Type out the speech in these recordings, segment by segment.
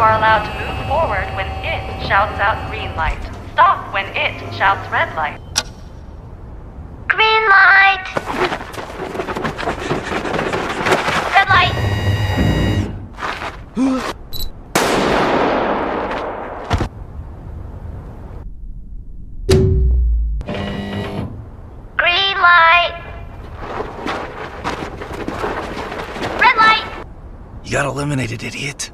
are allowed to move forward when it shouts out green light. Stop when it shouts red light. Green light! Red light! Green light! Red light! You got eliminated, idiot.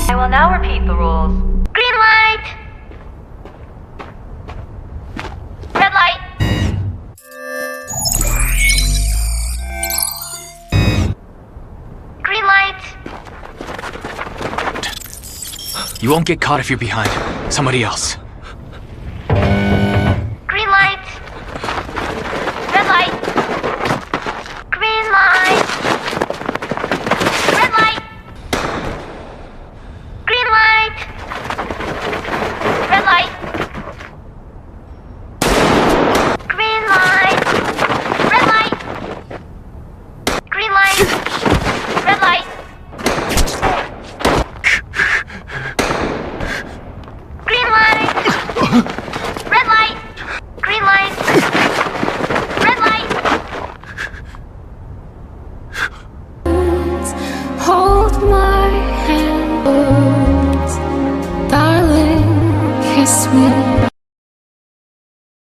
I will now repeat the rules. Green light! Red light! Green light! You won't get caught if you're behind. Somebody else.